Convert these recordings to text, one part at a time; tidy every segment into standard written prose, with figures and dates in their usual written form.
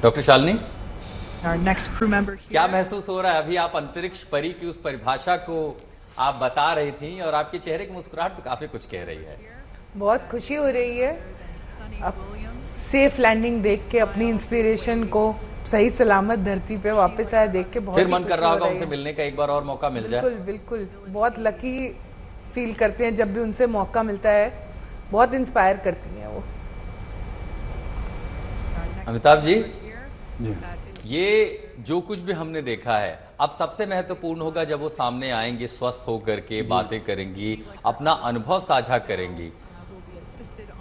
Doctor Shalini, Our next crew member here. क्या महसूस हो रहा है? अभी आप अंतरिक्ष परी की उस परिभाषा को आप बता रही थी और आपके चेहरे की मुस्कुराहट तो काफी कुछ कह रही है। बहुत खुशी हो रही है अब सेफ लैंडिंग देख के, अपनी इंस्पिरेशन को सही सलामत धरती पे वापस आया देख के बहुत फिर ही मन कर खुशी रहा हो होगा रही उनसे है। मिलने का एक बार और मौका मिल जाए। बिल्कुल बिल्कुल, बहुत लकी फील करते हैं जब भी उनसे मौका मिलता है, बहुत इंस्पायर करती हैं वो। अमिताभ जी, ये जो कुछ भी हमने देखा है अब सबसे महत्वपूर्ण होगा जब वो सामने आएंगे, स्वस्थ होकर के बातें करेंगी, अपना अनुभव साझा करेंगी।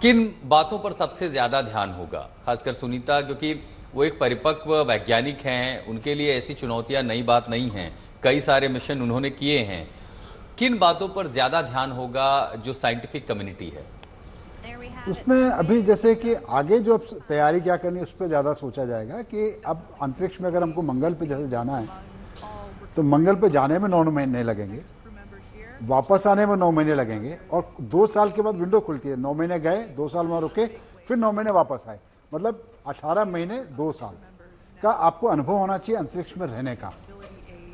किन बातों पर सबसे ज्यादा ध्यान होगा? खासकर सुनीता, क्योंकि वो एक परिपक्व वैज्ञानिक हैं, उनके लिए ऐसी चुनौतियां नई बात नहीं हैं, कई सारे मिशन उन्होंने किए हैं। किन बातों पर ज्यादा ध्यान होगा जो साइंटिफिक कम्युनिटी है? उसमें अभी जैसे कि आगे जो अब तैयारी क्या करनी है उस पर ज़्यादा सोचा जाएगा कि अब अंतरिक्ष में अगर हमको मंगल पे जैसे जाना है तो मंगल पे जाने में 9 महीने लगेंगे, वापस आने में 9 महीने लगेंगे, और 2 साल के बाद विंडो खुलती है। 9 महीने गए, 2 साल वहाँ रुके, फिर 9 महीने वापस आए, मतलब 18 महीने 2 साल का आपको अनुभव होना चाहिए अंतरिक्ष में रहने का।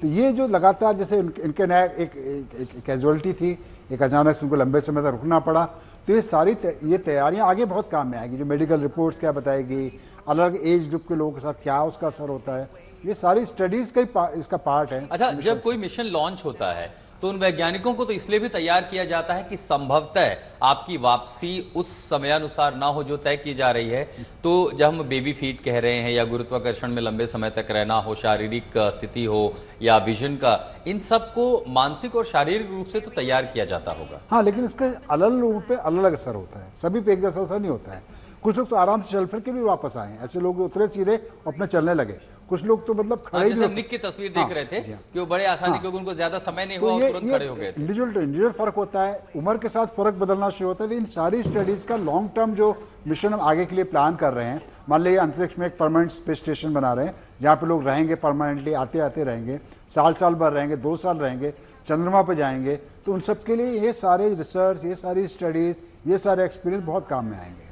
तो ये जो लगातार जैसे इनके नया एक कैजुअलिटी थी, एक अचानक से उनको लंबे समय तक रुकना पड़ा, तो ये सारी ये तैयारियां आगे बहुत काम में आएगी। जो मेडिकल रिपोर्ट्स क्या बताएगी, अलग एज ग्रुप के लोगों के साथ क्या उसका असर होता है, ये सारी स्टडीज का इसका पार्ट है। अच्छा, जब कोई मिशन लॉन्च होता है तो उन वैज्ञानिकों को तो इसलिए भी तैयार किया जाता है कि संभवतः आपकी वापसी उस समयानुसार ना हो जो तय की जा रही है। तो जब हम बेबी फीट कह रहे हैं या गुरुत्वाकर्षण में लंबे समय तक रहना हो, शारीरिक स्थिति हो या विजन का, इन सब को मानसिक और शारीरिक रूप से तो तैयार किया जाता होगा। हाँ, लेकिन इसका अलग लोगों पे अलग अलग असर होता है, सभी पे एक जैसा असर नहीं होता है। कुछ लोग तो आराम से चल फिर के भी वापस आए, ऐसे लोग उतरे सीधे अपने चलने लगे। कुछ लोग तो मतलब खड़े जैसे हम निक की तस्वीर देख रहे थे कि वो बड़े आसानी क्योंकि उनको ज्यादा समय नहीं हुआ, तुरंत खड़े हो गए थे। इंडिविजुअल टू इंडिविजुअल फर्क होता है, उम्र के साथ फर्क बदलना शुरू होता है। इन सारी स्टडीज का लॉन्ग टर्म जो मिशन हम आगे के लिए प्लान कर रहे हैं, मान लीजिए अंतरिक्ष में एक परमानेंट स्पेस स्टेशन बना रहे हैं जहाँ पे लोग रहेंगे, परमानेंटली आते आते रहेंगे, साल भर रहेंगे, 2 साल रहेंगे, चंद्रमा पे जाएंगे, तो उन सब के लिए ये सारे रिसर्च, ये सारी स्टडीज, ये सारे एक्सपीरियंस बहुत काम में आएंगे।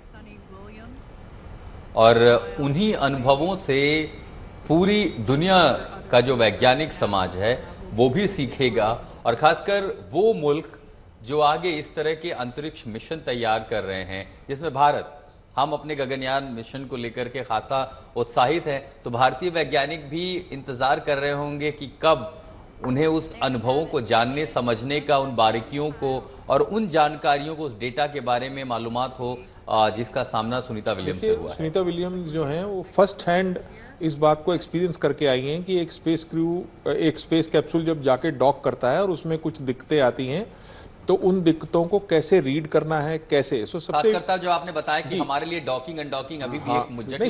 और उन्हीं अनुभवों से पूरी दुनिया का जो वैज्ञानिक समाज है वो भी सीखेगा, और खासकर वो मुल्क जो आगे इस तरह के अंतरिक्ष मिशन तैयार कर रहे हैं, जिसमें भारत, हम अपने गगनयान मिशन को लेकर के खासा उत्साहित हैं। तो भारतीय वैज्ञानिक भी इंतजार कर रहे होंगे कि कब उन्हें उस अनुभवों को जानने, समझने का, उन बारीकियों को और उन जानकारियों को, उस डेटा के बारे में मालूमात हो जिसका सामना सुनीता विलियम्स से हुआ है। सुनीता विलियम्स जो हैं वो फर्स्ट हैंड इस बात को एक्सपीरियंस करके आई हैं कि एक स्पेस कैप्सूल जब जाके डॉक करता है और उसमें कुछ दिक्कतें आती हैं तो उन दिक्कतों को कैसे रीड करना है, कैसे। सो सबसे जो आपने बताया कि हमारे लिए डॉकिंग अनडॉकिंग अभी भी एक मुद्दा नहीं,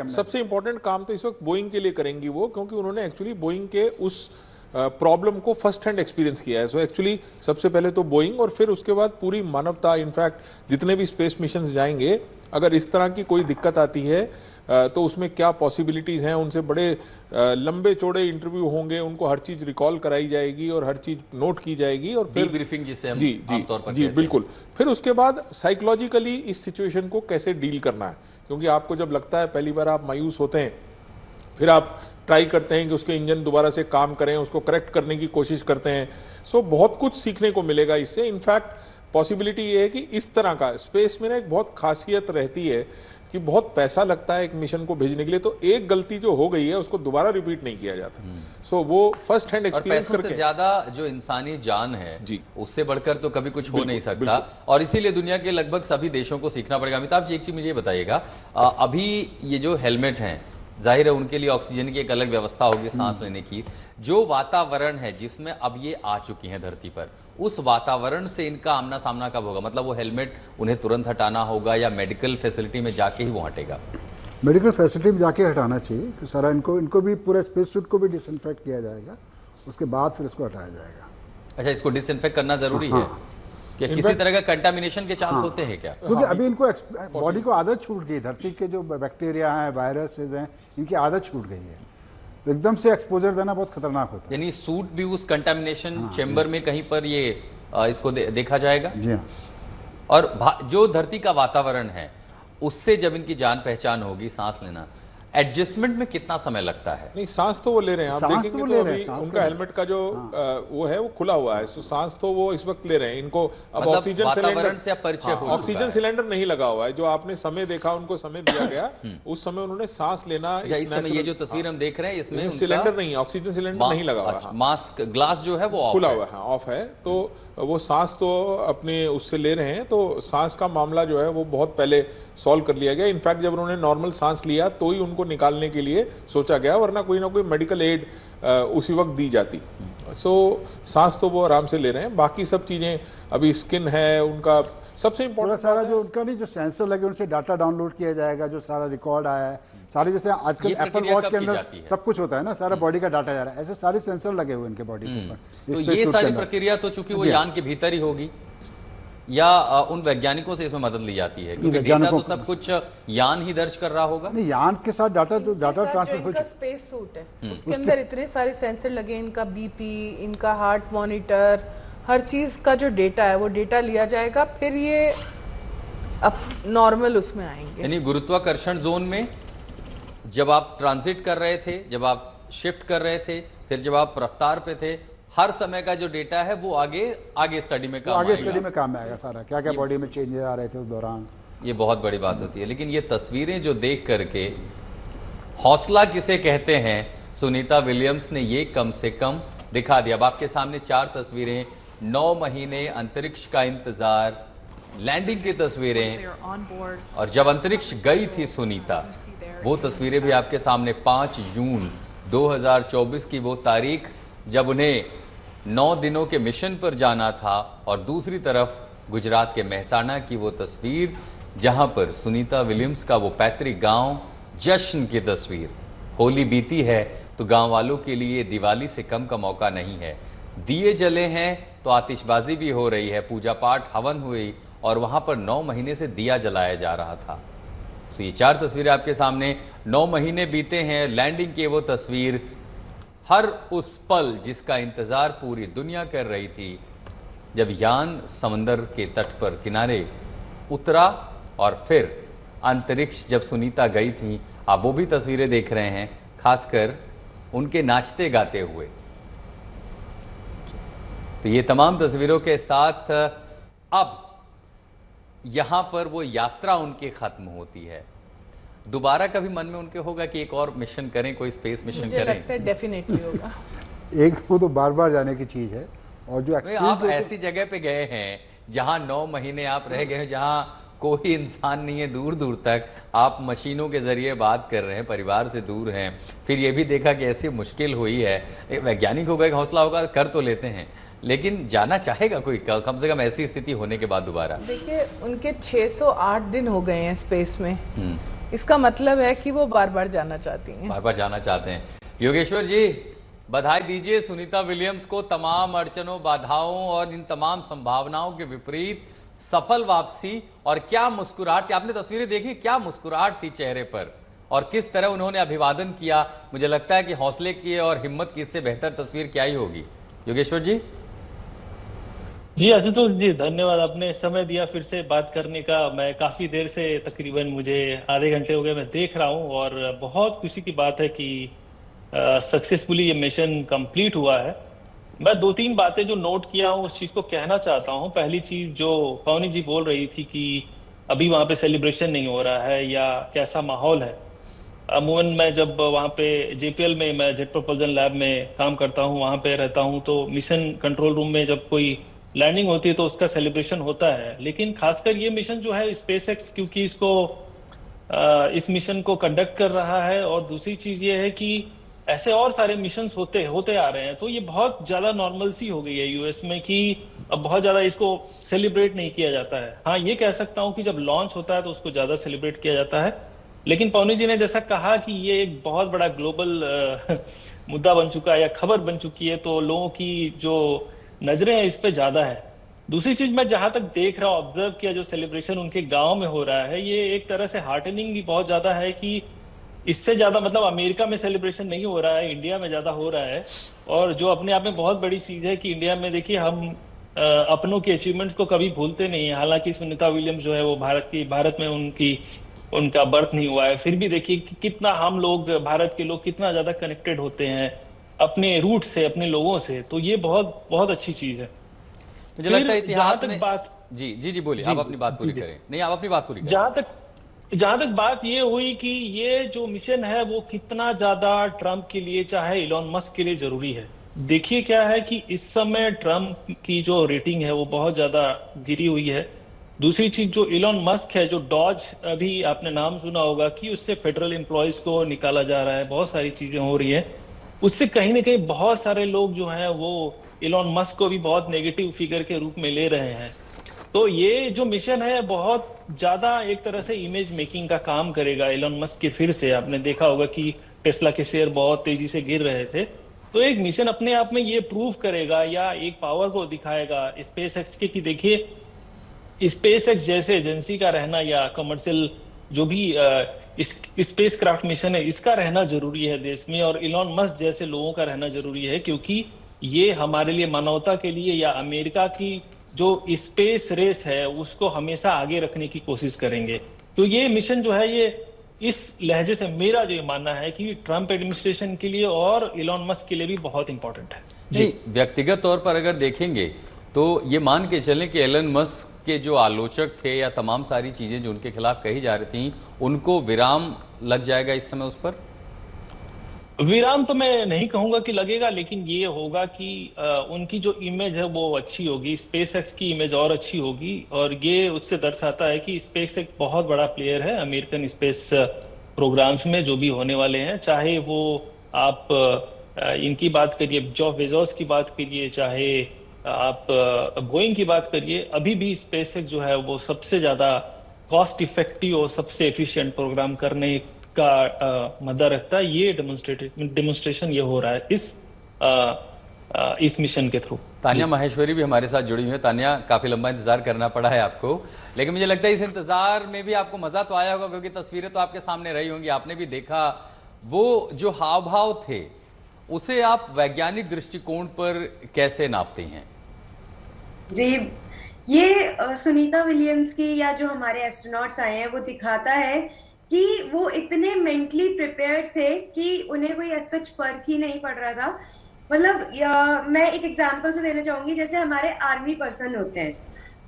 सबसे इम्पोर्टेंट काम तो इस वक्त बोइंग के लिए करेंगी वो, क्योंकि उन्होंने एक्चुअली बोइंग के उस प्रॉब्लम को फर्स्ट हैंड एक्सपीरियंस किया है। सो एक्चुअली सबसे पहले तो बोइंग और फिर उसके बाद पूरी मानवता, इनफैक्ट जितने भी स्पेस मिशंस जाएंगे, अगर इस तरह की कोई दिक्कत आती है तो उसमें क्या पॉसिबिलिटीज हैं, उनसे बड़े लंबे चौड़े इंटरव्यू होंगे, उनको हर चीज रिकॉल कराई जाएगी और हर चीज नोट की जाएगी, और फिर ब्रीफिंग जिसे हम आमतौर पर जी बिल्कुल। फिर उसके बाद साइकोलॉजिकली इस सिचुएशन को कैसे डील करना है, क्योंकि आपको जब लगता है पहली बार आप मायूस होते हैं, फिर आप ट्राई करते हैं कि उसके इंजन दोबारा से काम करें, उसको करेक्ट करने की कोशिश करते हैं। सो बहुत कुछ सीखने को मिलेगा इससे। इनफैक्ट पॉसिबिलिटी ये है कि इस तरह का स्पेस में ना एक बहुत खासियत रहती है कि बहुत पैसा लगता है एक मिशन को भेजने के लिए, तो एक गलती जो हो गई है उसको दोबारा रिपीट नहीं किया जाता। सो वो फर्स्ट हैंड एक्सपीरियंस करके, ज्यादा जो इंसानी जान है जी, उससे बढ़कर तो कभी कुछ हो नहीं सकता, और इसीलिए दुनिया के लगभग सभी देशों को सीखना पड़ेगा। अमिताभ जी, एक चीज मुझे बताइएगा, अभी ये जो हेलमेट हैं, जाहिर है उनके लिए ऑक्सीजन की एक अलग व्यवस्था होगी सांस लेने की। जो वातावरण है जिसमें अब ये आ चुकी हैं धरती पर, उस वातावरण से इनका आमना सामना कब होगा? मतलब वो हेलमेट उन्हें तुरंत हटाना होगा या मेडिकल फैसिलिटी में जाके ही वो हटेगा? मेडिकल फैसिलिटी में जाके हटाना चाहिए कि सारा इनको भी पूरा स्पेस सूट को भी डिसइंफेक्ट किया जाएगा, उसके बाद फिर इसको हटाया जाएगा। अच्छा, इसको डिसइंफेक्ट करना जरूरी है कि किसी तरह का कंटामिनेशन के चांस होते हैं क्या? क्योंकि अभी इनको बॉडी को आदत छूट गई, धरती के जो बैक्टीरिया हैं, वायरसेस हैं, इनकी आदत छूट गई है, तो एकदम से एक्सपोजर देना बहुत खतरनाक होता है। यानी सूट भी उस कंटामिनेशन चेंबर में कहीं पर ये इसको देखा जाएगा। जी हाँ। और जो धरती का वातावरण है उससे जब इनकी जान पहचान होगी, सांस लेना, एडजस्टमेंट में कितना समय लगता है? नहीं, सांस तो वो ले रहे हैं, आप सांस तो देखेंगे वो तो ले रहे अभी हैं, सांस उनका तो हेलमेट का जो वो है वो खुला हुआ है, सो सांस तो वो इस वक्त ले रहे हैं। इनको अब मतलब ऑक्सीजन वातावरण सिलेंडर से अब परिचय हो चुका ऑक्सीजन है। सिलेंडर नहीं लगा हुआ है। जो आपने समय देखा, उनको समय दिया गया, उस समय उन्होंने सांस लेना इस समय ये जो तस्वीर हम देख रहे हैं इसमें सिलेंडर नहीं, ऑक्सीजन सिलेंडर नहीं लगा हुआ है, मास्क ग्लास जो है वो ऑफ खुला है। हुआ है, ऑफ है। तो वो सांस तो अपने उससे ले रहे हैं, तो सांस का मामला जो है वो बहुत पहले सॉल्व कर लिया गया। इनफैक्ट जब उन्होंने नॉर्मल सांस लिया तो ही उनको निकालने के लिए सोचा गया, वरना कोई ना कोई मेडिकल एड उसी वक्त दी जाती। सो सांस तो वो आराम से ले रहे हैं। बाकी सब चीज़ें अभी स्किन है उनका, सबसे पूरा इम्पोर्टेंट सारा जो उनका नहीं, जो सेंसर लगे उनसे डाटा डाउनलोड किया जाएगा, जो सारा रिकॉर्ड आया है सारे, जैसे आजकल ये एप्पल प्रक्रिया वॉच कब के की अंदर जाती है? सब कुछ होता है ना, सारा बॉडी का डाटा जा रहा है, ऐसे सारे सेंसर लगे हुए इनके बॉडी के ऊपर। तो space ये suit सारी के अंदर। प्रक्रिया तो चूंकि वो जी। यान के भीतर ही होगी, या उन वैज्ञानिकों से इसमें मदद ली जाती है, क्योंकि डेटा वैज्ञानिकों तो सब कुछ यान ही दर्ज कर रहा होगा। नहीं, यान के साथ डाटा तो डाटा जो ट्रांसफर हो इनका चुका स्पेस सूट है उसके अंदर इतने सारे सेंसर लगे, इनका बीपी, इनका हार्ट मॉनिटर, हर चीज का जो डेटा है वो डेटा लिया जाएगा, फिर ये अब नॉर्मल उसमें आएंगे। यानी गुरुत्वाकर्षण जोन में जब आप ट्रांजिट कर रहे थे, जब आप शिफ्ट कर रहे थे, फिर जब आप रफ्तार पे थे, हर समय का जो डेटा है वो आगे स्टडी में काम आगे आएगा। स्टडी में काम में आएगा सारा, क्या क्या बॉडी में चेंजेस आ रहे थे उस दौरान। ये बहुत बड़ी बात होती है। लेकिन ये तस्वीरें जो देख करके हौसला किसे कहते हैं, सुनीता विलियम्स ने ये कम से कम दिखा दिया। अब आपके सामने 4 तस्वीरें, 9 महीने अंतरिक्ष का इंतजार, लैंडिंग की तस्वीरें, They are on board. और जब अंतरिक्ष गई थी सुनीता, वो तस्वीरें भी आपके सामने। 5 जून 2024 की वो तारीख जब उन्हें 9 दिनों के मिशन पर जाना था, और दूसरी तरफ गुजरात के मेहसाणा की वो तस्वीर जहां पर सुनीता विलियम्स का वो पैतृक गांव, जश्न की तस्वीर। होली बीती है तो गांव वालों के लिए दिवाली से कम का मौका नहीं है। दिए जले हैं तो आतिशबाजी भी हो रही है, पूजा पाठ हवन हुई, और वहां पर 9 महीने से दिया जलाया जा रहा था। तो ये 4 तस्वीरें आपके सामने। 9 महीने बीते हैं, लैंडिंग की वो तस्वीर, हर उस पल जिसका इंतजार पूरी दुनिया कर रही थी, जब यान समंदर के तट पर किनारे उतरा, और फिर अंतरिक्ष जब सुनीता गई थी। आप वो भी तस्वीरें देख रहे हैं, खासकर उनके नाचते गाते हुए। तो ये तमाम तस्वीरों के साथ अब यहां पर वो यात्रा उनकी खत्म होती है। दोबारा कभी मन में उनके होगा कि एक और मिशन करें, कोई स्पेस मिशन मुझे करें? लगता है डेफिनेटली होगा। एक वो तो बार बार जाने की चीज है, और जो भाई, एक्सपीरियंस आप ऐसी जगह पे गए हैं जहां 9 महीने आप रह गए हैं, जहां कोई इंसान नहीं है दूर दूर तक, आप मशीनों के जरिए बात कर रहे हैं, परिवार से दूर हैं, फिर ये भी देखा कि ऐसी मुश्किल हुई है। एक वैज्ञानिक होगा, एक हौसला होगा, कर तो लेते हैं, लेकिन जाना चाहेगा कोई कम से कम ऐसी स्थिति होने के बाद दोबारा? देखिए, उनके 608 दिन हो गए हैं स्पेस में, इसका मतलब है कि वो बार बार जाना चाहती हैं। बार बार जाना चाहते हैं। योगेश्वर जी, बधाई दीजिए सुनीता विलियम्स को। तमाम अड़चनों, बाधाओं और इन तमाम संभावनाओं के विपरीत सफल वापसी, और क्या मुस्कुराहट थी। आपने तस्वीरें देखी, क्या मुस्कुराहट थी चेहरे पर, और किस तरह उन्होंने अभिवादन किया। मुझे लगता है कि हौसले की और हिम्मत की इससे बेहतर तस्वीर क्या ही होगी। योगेश्वर जी। जी आशुतोष जी, धन्यवाद, आपने समय दिया फिर से बात करने का। मैं काफी देर से, तकरीबन मुझे आधे घंटे हो गए, मैं देख रहा हूँ, और बहुत खुशी की बात है कि सक्सेसफुली ये मिशन कंप्लीट हुआ है। मैं 2-3 बातें जो नोट किया हूँ उस चीज को कहना चाहता हूँ। पहली चीज जो पवनी जी बोल रही थी कि अभी वहां पे सेलिब्रेशन नहीं हो रहा है या कैसा माहौल है। अमूमन मैं जब वहाँ पे JPL में, मैं जेट प्रोपल्जन लैब में काम करता हूँ, वहाँ पे रहता हूँ, तो मिशन कंट्रोल रूम में जब कोई लैंडिंग होती है तो उसका सेलिब्रेशन होता है। लेकिन खासकर ये मिशन जो है SpaceX, क्योंकि इस मिशन को कंडक्ट कर रहा है, और दूसरी चीज ये है कि ऐसे और सारे मिशंस होते आ रहे हैं, तो ये बहुत ज्यादा नॉर्मल सी हो गई है यूएस में कि अब बहुत ज्यादा इसको सेलिब्रेट नहीं किया जाता है। हाँ, ये कह सकता हूँ कि जब लॉन्च होता है तो उसको ज्यादा सेलिब्रेट किया जाता है। लेकिन पवनी जी ने जैसा कहा कि ये एक बहुत बड़ा ग्लोबल मुद्दा बन चुका है या खबर बन चुकी है, तो लोगों की जो नजरें हैं इस पे ज्यादा है। दूसरी चीज, मैं जहां तक देख रहा हूँ, ऑब्जर्व किया, जो सेलिब्रेशन उनके गांव में हो रहा है, ये एक तरह से हार्टनिंग भी बहुत ज्यादा है कि इससे ज्यादा, मतलब अमेरिका में सेलिब्रेशन नहीं हो रहा है, इंडिया में ज्यादा हो रहा है। और जो अपने आप में बहुत बड़ी चीज है कि इंडिया में देखिए, हम अपनों की अचीवमेंट्स को कभी भूलते नहीं है। हालांकि सुनीता विलियम्स जो है वो भारत में उनकी उनका बर्थ नहीं हुआ है, फिर भी देखिए कि कितना हम लोग, भारत के लोग कितना ज्यादा कनेक्टेड होते हैं अपने रूट से, अपने लोगों से। तो ये बहुत बहुत अच्छी चीज है। मुझे लगता है फिर इतिहास जहां में तक बात, जी जी जी बोलिए, जी, आप अपनी बात पूरी जी, करें। नहीं, आप अपनी बात पूरी करें। जहां तक बात ये हुई कि ये जो मिशन है वो कितना ज्यादा ट्रंप के लिए चाहे इलॉन मस्क के लिए जरूरी है। देखिए क्या है कि इस समय ट्रंप की जो रेटिंग है वो बहुत ज्यादा गिरी हुई है। दूसरी चीज, जो इलॉन मस्क है, जो डॉज, अभी आपने नाम सुना होगा कि उससे फेडरल एम्प्लॉयज को निकाला जा रहा है, बहुत सारी चीजें हो रही है। उससे कहीं ना कहीं बहुत सारे लोग जो हैं वो इलॉन मस्क को भी बहुत नेगेटिव फिगर के रूप में ले रहे हैं। तो ये जो मिशन है बहुत ज्यादा एक तरह से इमेज मेकिंग का काम करेगा इलॉन मस्क के। फिर से आपने देखा होगा कि टेस्ला के शेयर बहुत तेजी से गिर रहे थे। तो एक मिशन अपने आप में ये प्रूव करेगा या एक पावर को दिखाएगा स्पेस एक्स के, कि देखिए स्पेस एक्स जैसे एजेंसी का रहना या कमर्शियल जो भी स्पेस क्राफ्ट मिशन है, इसका रहना जरूरी है देश में, और इलॉन मस्क जैसे लोगों का रहना जरूरी है, क्योंकि ये हमारे लिए, मानवता के लिए, या अमेरिका की जो स्पेस रेस है उसको हमेशा आगे रखने की कोशिश करेंगे। तो ये मिशन जो है, ये इस लहजे से मेरा जो ये मानना है कि ट्रंप एडमिनिस्ट्रेशन के लिए और इलॉन मस्क के लिए भी बहुत इंपॉर्टेंट है। जी, व्यक्तिगत तौर पर अगर देखेंगे तो ये मान के चलें कि एलन मस्क के जो आलोचक थे या तमाम सारी चीजें जो उनके खिलाफ कही जा रही थी, उनको विराम लग जाएगा इस समय उस पर? विराम तो मैं नहीं कहूंगा कि लगेगा, लेकिन ये होगा कि उनकी जो इमेज है वो अच्छी होगी, स्पेस एक्स की इमेज और अच्छी होगी। और ये उससे दर्शाता है कि स्पेस एक बहुत बड़ा प्लेयर है अमेरिकन स्पेस प्रोग्राम्स में जो भी होने वाले हैं। चाहे वो आप इनकी बात करिए, जॉफ बेजोस की बात करिए, चाहे आप बोइंग की बात करिए, अभी भी स्पेस एक्स जो है वो सबसे ज्यादा कॉस्ट इफेक्टिव और सबसे एफिशिएंट प्रोग्राम करने का मद्दा रखता है। ये डेमोन्स्ट्रेशन ये हो रहा है इस मिशन के थ्रू। तान्या माहेश्वरी भी हमारे साथ जुड़ी हुई है। तान्या, काफी लंबा इंतजार करना पड़ा है आपको, लेकिन मुझे लगता है इस इंतजार में भी आपको मजा तो आया होगा, क्योंकि तस्वीरें तो आपके सामने रही होंगी, आपने भी देखा वो जो हाव भाव थे, उसे आप वैज्ञानिक दृष्टिकोण पर कैसे नापते हैं? जी, ये सुनीता विलियम्स की या जो हमारे एस्ट्रोनॉट्स आए हैं वो दिखाता है कि वो इतने मेंटली प्रिपेयर्ड थे कि उन्हें कोई सच फर्क ही नहीं पड़ रहा था। मतलब मैं एक एग्जांपल से देना चाहूंगी, जैसे हमारे आर्मी पर्सन होते हैं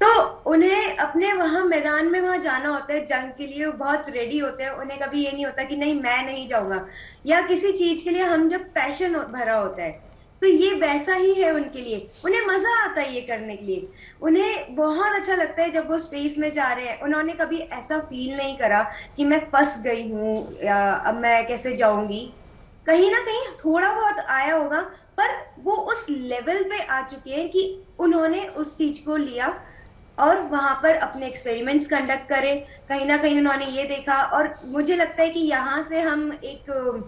तो उन्हें अपने वहां मैदान में वहां जाना होता है जंग के लिए, वो बहुत रेडी होते हैं। उन्हें कभी ये नहीं होता कि नहीं मैं नहीं जाऊंगा, या किसी चीज के लिए हम जब पैशन भरा होता है तो ये वैसा ही है उनके लिए। उन्हें मजा आता है ये करने के लिए, उन्हें बहुत अच्छा लगता है जब वो स्पेस में जा रहे हैं। उन्होंने कभी ऐसा फील नहीं करा कि मैं फंस गई हूँ या अब मैं कैसे जाऊंगी। कहीं ना कहीं थोड़ा बहुत आया होगा, पर वो उस लेवल पे आ चुके हैं कि उन्होंने उस चीज को लिया और वहां पर अपने एक्सपेरिमेंट्स कंडक्ट करे। कहीं ना कहीं उन्होंने ये देखा, और मुझे लगता है कि यहाँ से हम एक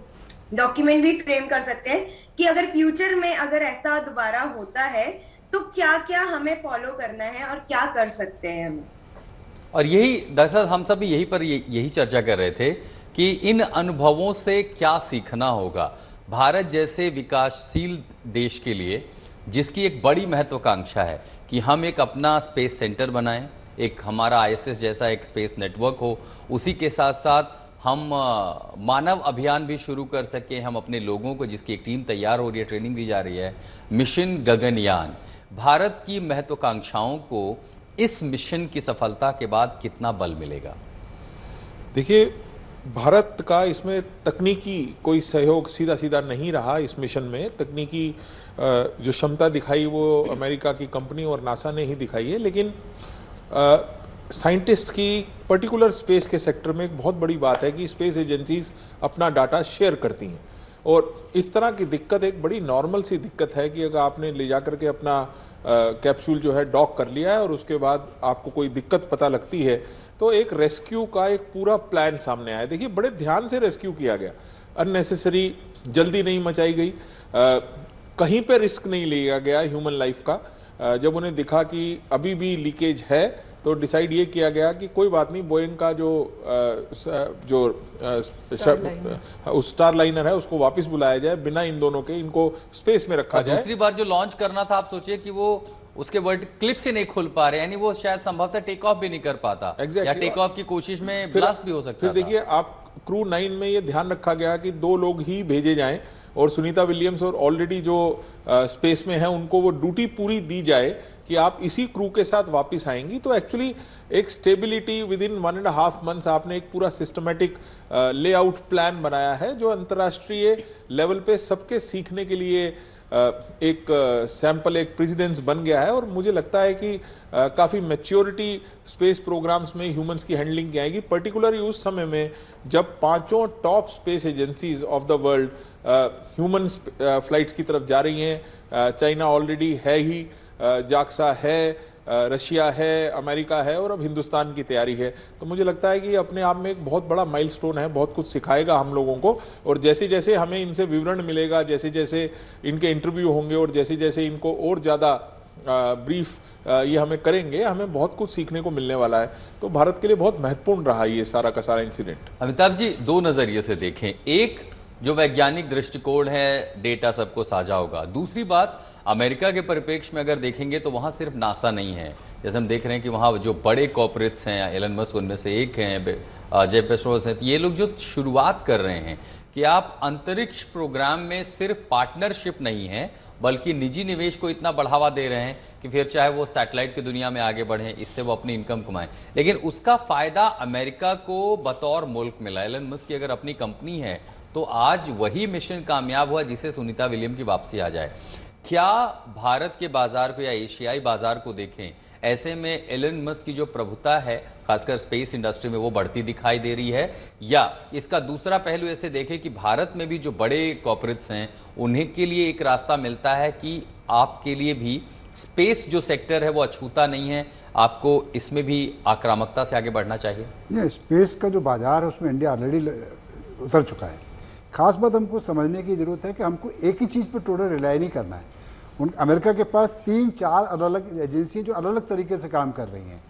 डॉक्यूमेंट भी फ्रेम कर सकते हैं कि अगर फ्यूचर में अगर ऐसा दोबारा होता है तो क्या क्या हमें फॉलो करना है और क्या कर सकते हैं हम। और यही दरअसल हम सब भी यही चर्चा कर रहे थे कि इन अनुभवों से क्या सीखना होगा भारत जैसे विकासशील देश के लिए, जिसकी एक बड़ी महत्वाकांक्षा है कि हम एक अपना स्पेस सेंटर बनाएं, एक हमारा ISS जैसा एक स्पेस नेटवर्क हो, उसी के साथ साथ हम मानव अभियान भी शुरू कर सके, हम अपने लोगों को, जिसकी एक टीम तैयार हो रही है, ट्रेनिंग दी जा रही है, मिशन गगनयान। भारत की महत्वाकांक्षाओं को इस मिशन की सफलता के बाद कितना बल मिलेगा? देखिए, भारत का इसमें तकनीकी कोई सहयोग सीधा सीधा नहीं रहा। इस मिशन में तकनीकी जो क्षमता दिखाई वो अमेरिका की कंपनी और नासा ने ही दिखाई है, लेकिन साइंटिस्ट की पर्टिकुलर स्पेस के सेक्टर में एक बहुत बड़ी बात है कि स्पेस एजेंसीज अपना डाटा शेयर करती हैं, और इस तरह की दिक्कत एक बड़ी नॉर्मल सी दिक्कत है कि अगर आपने ले जाकर के अपना कैप्सूल जो है डॉक कर लिया है और उसके बाद आपको कोई दिक्कत पता लगती है तो एक रेस्क्यू का एक पूरा प्लान सामने आया। देखिए, बड़े ध्यान से रेस्क्यू किया गया, अननेसेसरी जल्दी नहीं मचाई गई, कहीं पे रिस्क नहीं लिया गया ह्यूमन लाइफ का। जब उन्हें दिखा कि अभी भी लीकेज है तो डिसाइड ये किया गया कि कोई बात नहीं, बोइंग का उस स्टार लाइनर है उसको वापस बुलाया जाए, बिना इन दोनों के इनको स्पेस में रखा जाए। दूसरी बार जो लॉन्च करना था, आप सोचिए कि वो उसके वर्ट क्लिप्स ही नहीं खुल पा रहे, यानी वो शायद संभवतः टेक ऑफ भी नहीं कर पाता। Exactly. या टेक ऑफ की कोशिश में ब्लास्ट भी हो सकता फिर देखिए, आप क्रू 9 में ये ध्यान रखा गया कि 2 लोग ही भेजे जाएं और सुनीता विलियम्स और ऑलरेडी जो स्पेस में है उनको वो ड्यूटी पूरी दी जाए कि आप इसी क्रू के साथ वापस आएंगी। तो एक्चुअली एक स्टेबिलिटी विद इन 1.5 मंथ्स आपने एक पूरा सिस्टमेटिक लेआउट प्लान बनाया है जो अंतर्राष्ट्रीय लेवल पे सबके सीखने के लिए एक सैंपल, एक प्रेसिडेंस बन गया है। और मुझे लगता है कि काफ़ी मैच्योरिटी स्पेस प्रोग्राम्स में ह्यूमंस की हैंडलिंग की आएगी, पर्टिकुलरली उस समय में जब 5 top space agencies of the world human flights की तरफ जा रही हैं। चाइना ऑलरेडी है ही, जाक्सा है, रशिया है, अमेरिका है और अब हिंदुस्तान की तैयारी है। तो मुझे लगता है कि ये अपने आप में एक बहुत बड़ा माइलस्टोन है, बहुत कुछ सिखाएगा हम लोगों को। और जैसे जैसे हमें इनसे विवरण मिलेगा, जैसे जैसे इनके इंटरव्यू होंगे और जैसे जैसे इनको और ज़्यादा ब्रीफ ये हमें करेंगे, हमें बहुत कुछ सीखने को मिलने वाला है। तो भारत के लिए बहुत महत्वपूर्ण रहा ये सारा का सारा इंसिडेंट। अमिताभ जी, 2 नजरिए से देखें, एक जो वैज्ञानिक दृष्टिकोण है, डेटा सबको साझा होगा। दूसरी बात, अमेरिका के परिप्रेक्ष्य में अगर देखेंगे तो वहां सिर्फ नासा नहीं है, जैसे हम देख रहे हैं कि वहां जो बड़े कॉर्पोरेट्स हैं, एलन मस्क उनमें से एक हैं, जेफ बेजोस हैं, तो ये लोग जो शुरुआत कर रहे हैं कि आप अंतरिक्ष प्रोग्राम में सिर्फ पार्टनरशिप नहीं है बल्कि निजी निवेश को इतना बढ़ावा दे रहे हैं कि फिर चाहे वो सैटेलाइट की दुनिया में आगे बढ़ें, इससे वो अपनी इनकम कमाएं, लेकिन उसका फायदा अमेरिका को बतौर मुल्क मिला। एलन मस्क की अगर अपनी कंपनी है तो आज वही मिशन कामयाब हुआ जिसे सुनीता विलियम की वापसी आ जाए। क्या भारत के बाजार को या एशियाई बाजार को देखें, ऐसे में एलन मस्क की जो प्रभुता है खासकर स्पेस इंडस्ट्री में वो बढ़ती दिखाई दे रही है, या इसका दूसरा पहलू ऐसे देखें कि भारत में भी जो बड़े कॉर्पोरेट्स हैं उन्हें के लिए एक रास्ता मिलता है कि आपके लिए भी स्पेस जो सेक्टर है वो अछूता नहीं है, आपको इसमें भी आक्रामकता से आगे बढ़ना चाहिए? नहीं, स्पेस का जो बाजार है उसमें इंडिया ऑलरेडी उतर चुका है। खास बात हमको समझने की ज़रूरत है कि हमको एक ही चीज़ पर टोटल रिलाई नहीं करना है। अमेरिका के पास 3-4 अलग अलग एजेंसी जो अलग अलग तरीके से काम कर रही हैं।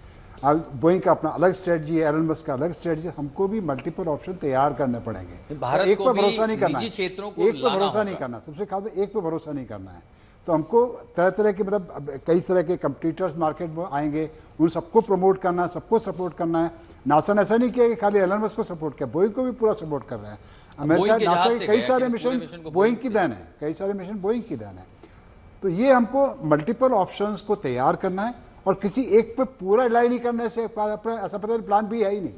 अब बोइंग का अपना अलग स्ट्रेटजी है, एलन मस्क का अलग स्ट्रेटजी है, हमको भी मल्टीपल ऑप्शन तैयार करने पड़ेंगे। भारत एक को पर भी भरोसा नहीं करना है, निजी क्षेत्रों को एक पर लाना भरोसा नहीं होगा। करना, सबसे खास बात एक पर भरोसा नहीं करना है। तो हमको तरह तरह के मतलब कई तरह के कंपटीटर्स मार्केट में आएंगे, उन सबको प्रमोट करना है, सबको सपोर्ट करना है। नासा ने ऐसा नहीं किया कि खाली एलन मस्क को सपोर्ट किया, बोइंग को भी पूरा सपोर्ट कर रहे हैं। अमेरिका नासा के कई सारे मिशन बोइंग की देन है, कई सारे मिशन बोइंग की देन है। तो ये हमको मल्टीपल ऑप्शंस को तैयार करना है और किसी एक पे पूरा रिलाई नहीं करने से ऐसा पता है प्लान भी है ही नहीं,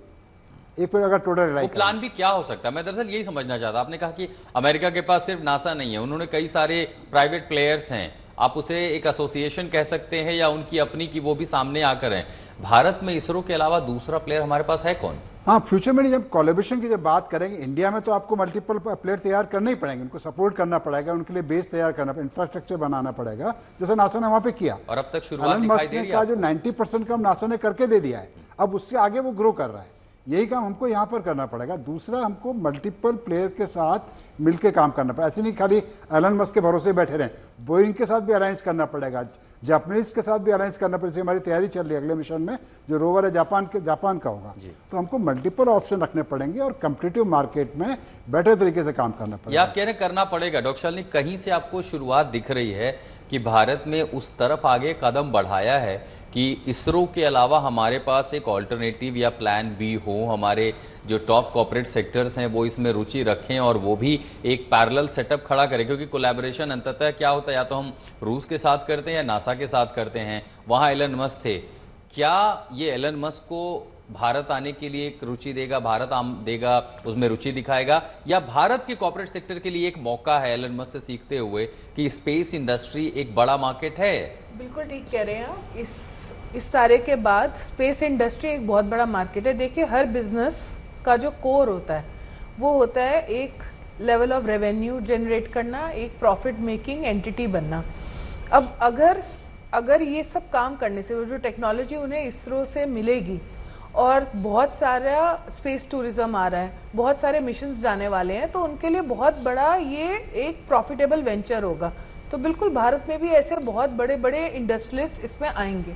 एक पे अगर टोटल रिलाई प्लान भी क्या हो सकता है? मैं दरअसल यही समझना चाहता। आपने कहा कि अमेरिका के पास सिर्फ नासा नहीं है, उन्होंने कई सारे प्राइवेट प्लेयर्स हैं, आप उसे एक एसोसिएशन कह सकते हैं या उनकी अपनी की वो भी सामने आकर हैं। भारत में इसरो के अलावा दूसरा प्लेयर हमारे पास है कौन? हाँ, फ्यूचर में जब कोलैबोरेशन की जब बात करेंगे, इंडिया में तो आपको मल्टीपल प्लेयर तैयार करने ही पड़ेंगे, उनको सपोर्ट करना पड़ेगा, उनके लिए बेस तैयार करना पड़ेगा, इंफ्रास्ट्रक्चर बनाना पड़ेगा, जैसे नासा ने वहाँ पे किया। और अब तक शुरुआत दिखाई दे रही है का जो 90% काम नासा ने करके दे दिया है, अब उससे आगे वो ग्रो कर रहा है। यही काम हमको यहाँ पर करना पड़ेगा। दूसरा, हमको मल्टीपल प्लेयर के साथ मिलकर काम करना पड़ेगा। ऐसे नहीं खाली एलन मस्क के भरोसे बैठे रहें, बोइंग के साथ भी अलायंस करना पड़ेगा, जापानीज के साथ भी अलायंस करना पड़ेगा। हमारी तैयारी चल रही है अगले मिशन में, जो रोवर है जापान का होगा। तो हमको मल्टीपल ऑप्शन रखने पड़ेंगे और कम्पिटिटिव मार्केट में बेटर तरीके से काम करना पड़ेगा। ये आप कह रहे करना पड़ेगा। डॉक्टर शालिनी, कहीं से आपको शुरुआत दिख रही है कि भारत में उस तरफ आगे कदम बढ़ाया है कि इसरो के अलावा हमारे पास एक ऑल्टरनेटिव या प्लान बी हो, हमारे जो टॉप कॉर्पोरेट सेक्टर्स हैं वो इसमें रुचि रखें और वो भी एक पैरेलल सेटअप खड़ा करें, क्योंकि कोलैबोरेशन अंततः क्या होता है, या तो हम रूस के साथ करते हैं या नासा के साथ करते हैं। वहाँ एलन मस्क थे, क्या ये एलन मस्क को भारत आने के लिए एक रुचि देगा, भारत देगा, उसमें रुचि दिखाएगा, या भारत के कॉर्पोरेट सेक्टर के लिए एक मौका है एलन मस्क से सीखते हुए कि स्पेस इंडस्ट्री एक बड़ा मार्केट है? बिल्कुल ठीक कह रहे हैं आप। इस सारे के बाद स्पेस इंडस्ट्री एक बहुत बड़ा मार्केट है। देखिए, हर बिजनेस का जो कोर होता है वो होता है एक लेवल ऑफ रेवेन्यू जनरेट करना, एक प्रॉफिट मेकिंग एंटिटी बनना। अब अगर ये सब काम करने से वो जो टेक्नोलॉजी उन्हें इसरो से मिलेगी और बहुत सारा स्पेस टूरिज्म आ रहा है, बहुत सारे मिशंस जाने वाले हैं, तो उनके लिए बहुत बड़ा ये एक प्रॉफिटेबल वेंचर होगा। तो बिल्कुल भारत में भी ऐसे बहुत बड़े बड़े इंडस्ट्रियलिस्ट इसमें आएंगे।